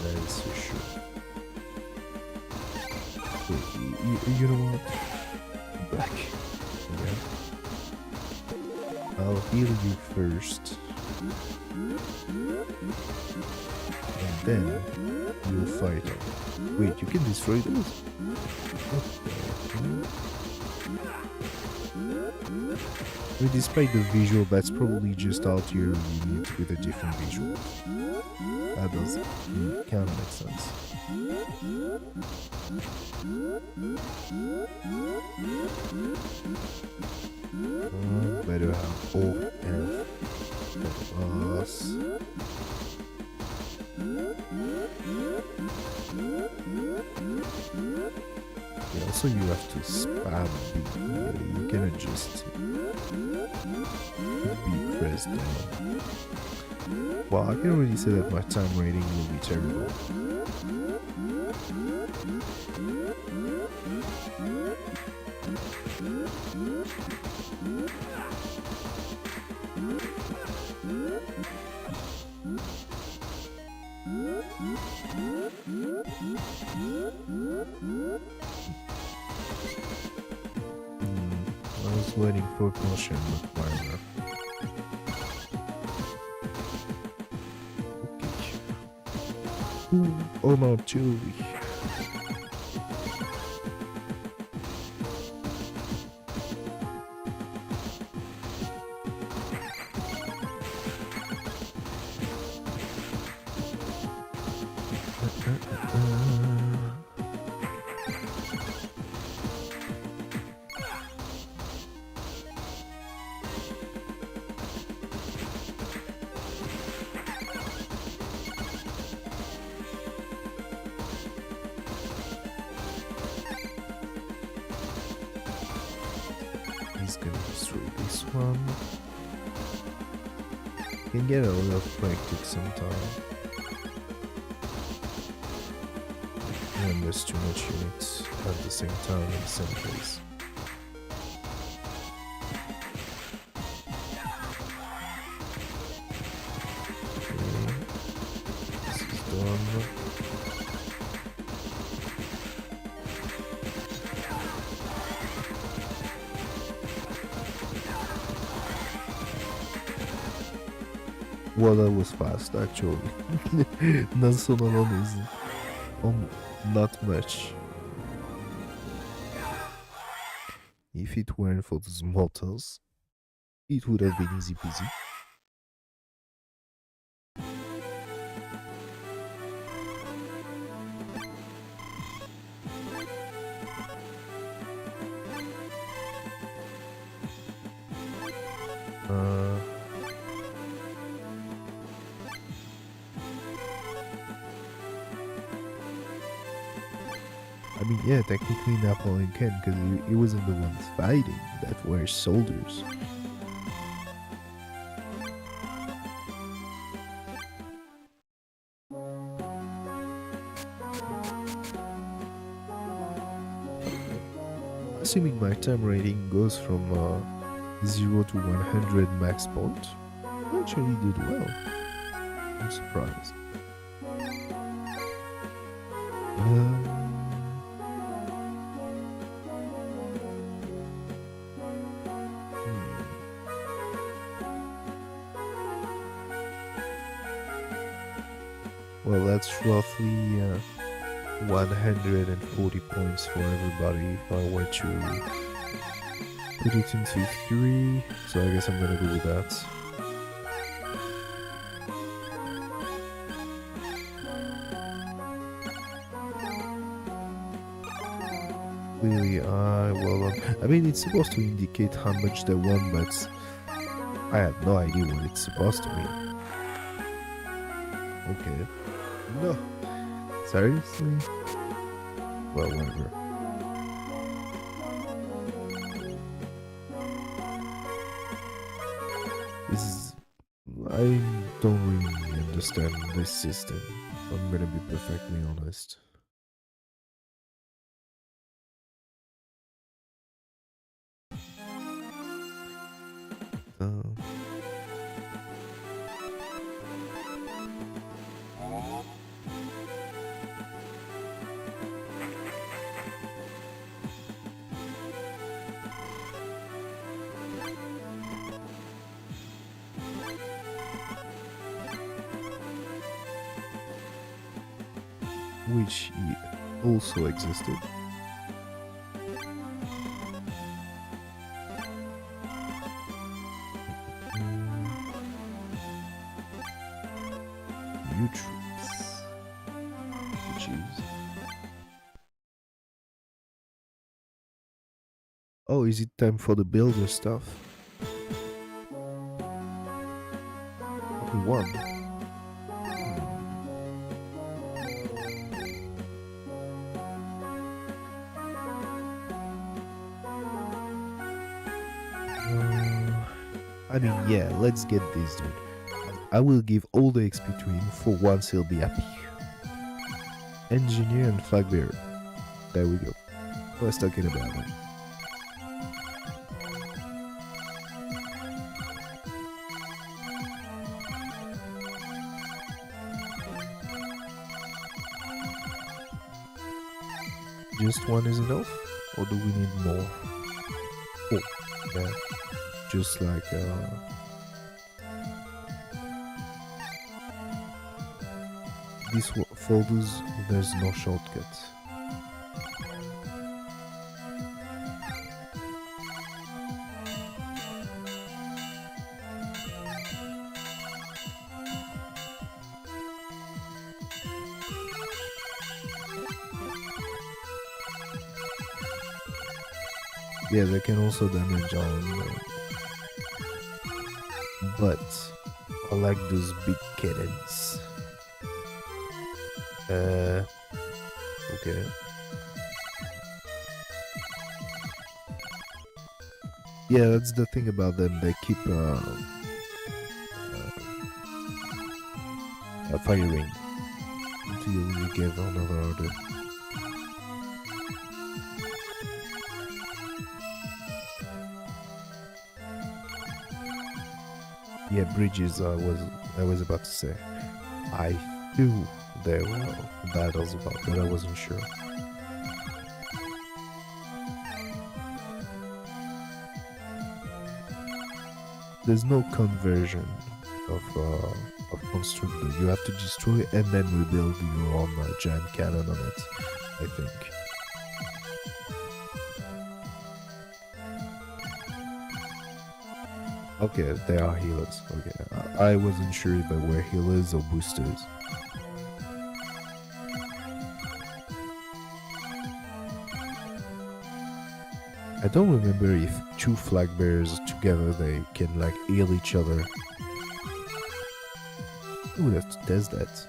That is for sure. Wait, you know what? Back. Yeah. I'll heal you first. And then you'll fight them. Wait, you can destroy those? I mean, despite the visual, that's probably just Altier unit with a different visual. That does kind of make sense. Better have all health for us. Yeah, also you have to spam B. Yeah, you cannot just be pressed down. Well, I can already say that my time rating will be terrible. I was waiting for caution with Marner. Okay. Ooh, oh no, Julie. He's gonna destroy this one. Can get a lot of practice sometime. And there's too much units at the same time in the same place. Okay. This is done. Well, that was fast actually. Nelson alone is not much. If it weren't for those mortals, it would have been easy peasy. I mean, yeah, technically Napoleon can, because he wasn't the ones fighting that were soldiers. Assuming my time rating goes from 0 to 100 max point, I actually did well. I'm surprised. Well, that's roughly 140 points for everybody if I were to put it into 3, so I guess I'm gonna do that. Clearly, I mean, it's supposed to indicate how much they won, but I have no idea what it's supposed to mean. Okay. No. Seriously? Well, whatever. This is... I don't really understand this system. I'm gonna be perfectly honest. which also existed. New troops. Jeez. Oh, is it time for the builder stuff? Only one. I mean, yeah, let's get this, dude. I will give all the XP to him, for once he'll be happy. Engineer and flag bearer. There we go. I was talking about it. Just one is enough? Or do we need more? Oh, yeah. Just like, these folders, there's no shortcut. Yeah, they can also damage on, but I like those big cannons. Okay. Yeah, that's the thing about them. They keep firing until you give another order. Yeah, bridges. I was about to say. I knew there were battles about, but I wasn't sure. There's no conversion of constructor. You have to destroy and then rebuild your own giant cannon on it, I think. Okay, they are healers. Okay, I wasn't sure if they were healers or boosters. I don't remember if two flag bearers together they can like heal each other. I would have to test that.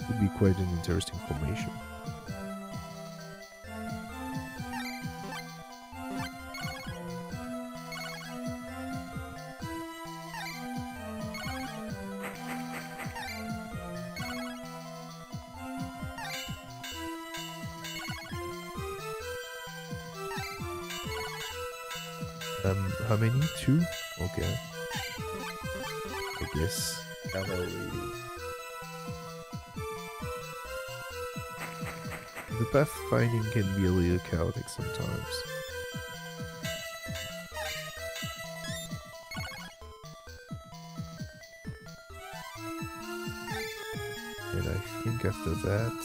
Would be quite an interesting formation. How many? Two? Okay. I guess cavalry. The pathfinding can be a little chaotic sometimes. And I think after that...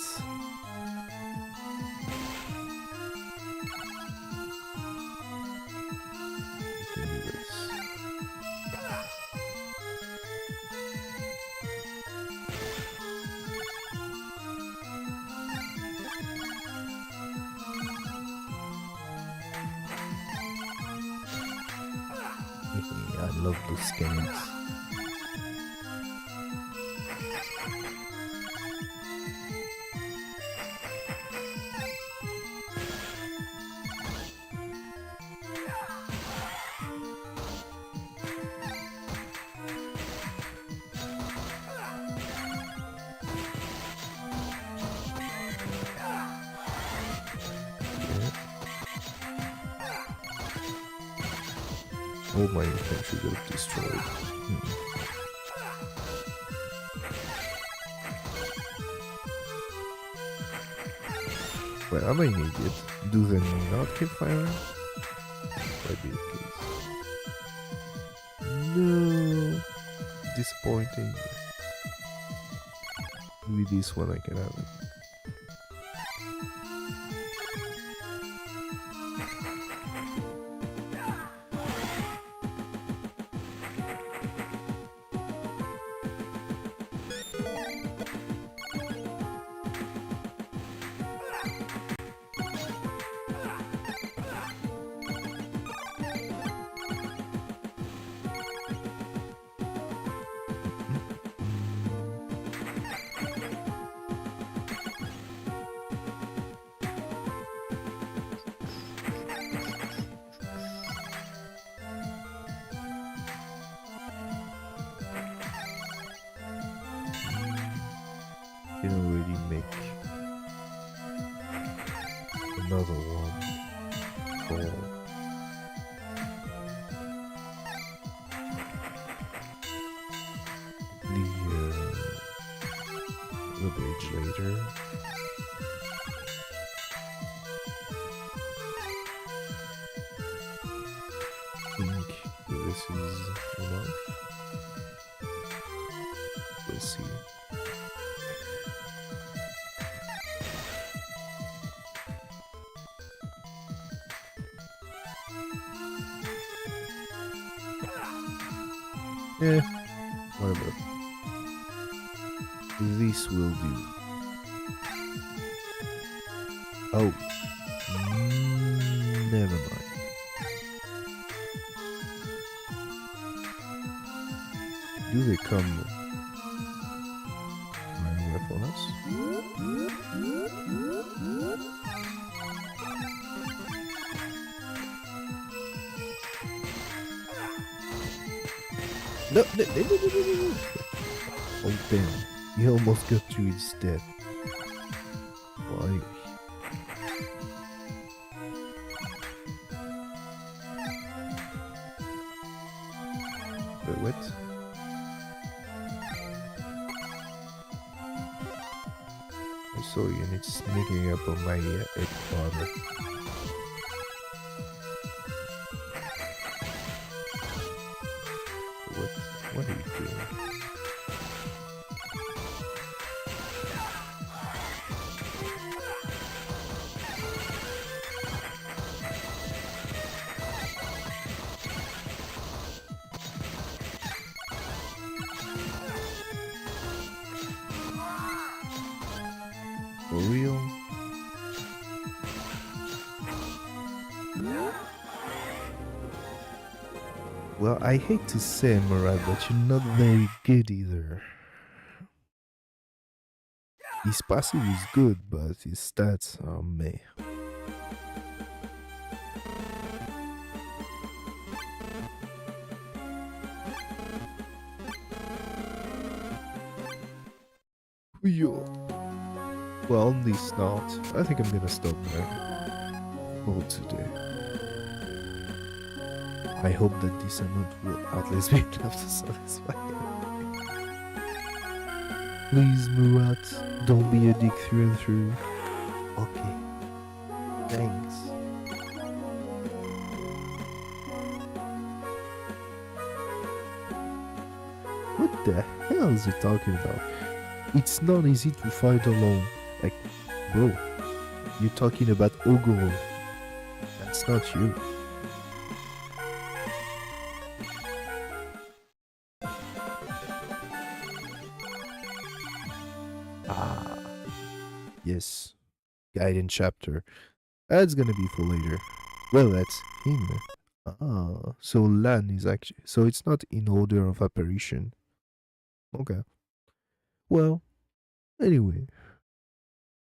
I love those cannons. All my infantry got destroyed. Wait, am I an idiot? Do they not keep firing? Might be the case. No! Disappointing. Maybe this one I can have it. can already make another one for the bridge later. I think this is enough. We'll see. Yeah, whatever. This will do. Oh, never mind. Do they come right away for us? No, no, no, no, no, no, no. Oh damn, he almost got to his death. Why? What? I saw you and it's sneaking up on my egg farmer. What? What are you doing? For real? Well, I hate to say, Murad, but you're not very good either. His passive is good, but his stats are meh. Yo. Well, on this note, I think I'm gonna stop there for today. I hope that this amount will at least be enough to satisfy you. Please, Murat, don't be a dick through and through. Okay. Thanks. What the hell is he talking about? It's not easy to fight alone. Like, bro, you're talking about Ogoro. That's not you. Ah, yes. Guidance chapter. That's gonna be for later. Well, that's him. Ah, so Lan is actually. So it's not in order of apparition. Okay. Well, anyway.